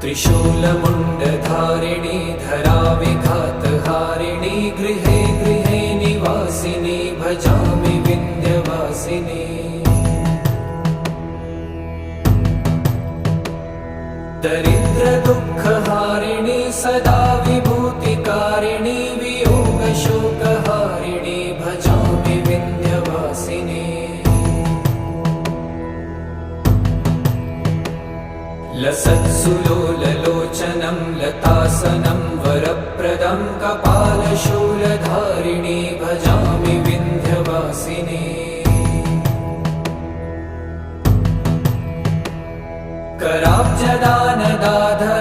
त्रिशूलमुण्डधारिणी धराविघातहारिणी गृहे गृहे निवासिनी भजामि विन्ध्यवासिनी। दरिद्रदुःखहारिणी सदा विभूतिकारिणी वियोगशोकहारिणी भजामि विन्ध्यवासिनी। लसत्सुलोललोचनं लतासनं वरप्रदं कपालशूलधारिणी भजामि विन्ध्यवासिनी। कराब्जदानदाधर